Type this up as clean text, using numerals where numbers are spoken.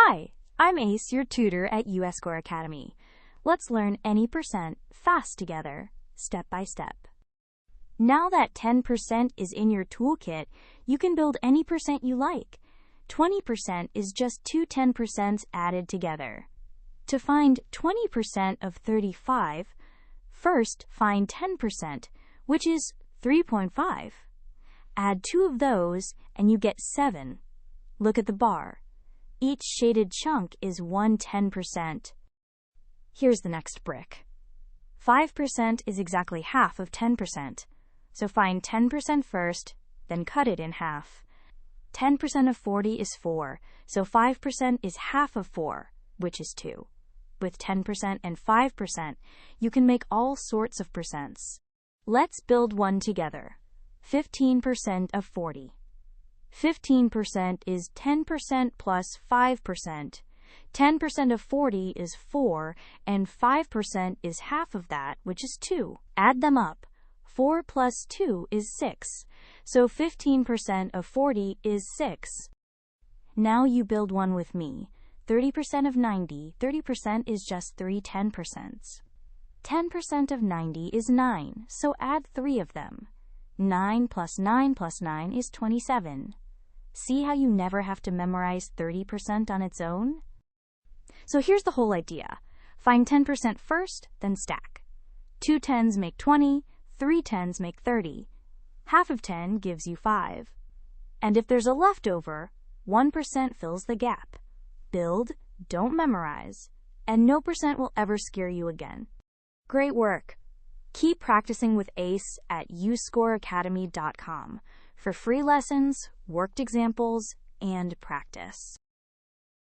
Hi, I'm Ace, your tutor at UScore Academy. Let's learn any percent fast together, step by step. Now that 10% is in your toolkit, you can build any percent you like. 20% is just two 10% added together. To find 20% of 35, first find 10%, which is 3.5. Add 2 of those and you get 7. Look at the bar. Each shaded chunk is 1 10%. Here's the next brick. 5% is exactly half of 10%. So find 10% first, then cut it in half. 10% of 40 is 4, so 5% is half of 4, which is 2. With 10% and 5%, you can make all sorts of percents. Let's build one together. 15% of 40. 15% is 10% plus 5%. 10% of 40 is 4, and 5% is half of that, which is 2. Add them up. 4 plus 2 is 6, so 15% of 40 is 6. Now you build one with me. 30% of 90, 30% is just 3 10%. 10% of 90 is 9, so add 3 of them. 9 plus 9 plus 9 is 27. See how you never have to memorize 30% on its own? So here's the whole idea. Find 10% first, then stack. 2 10s make 20, 3 10s make 30. Half of 10 gives you 5. And if there's a leftover, 1% fills the gap. Build, don't memorize, and no percent will ever scare you again. Great work! Keep practicing with Ace at uscoreacademy.com for free lessons, worked examples, and practice.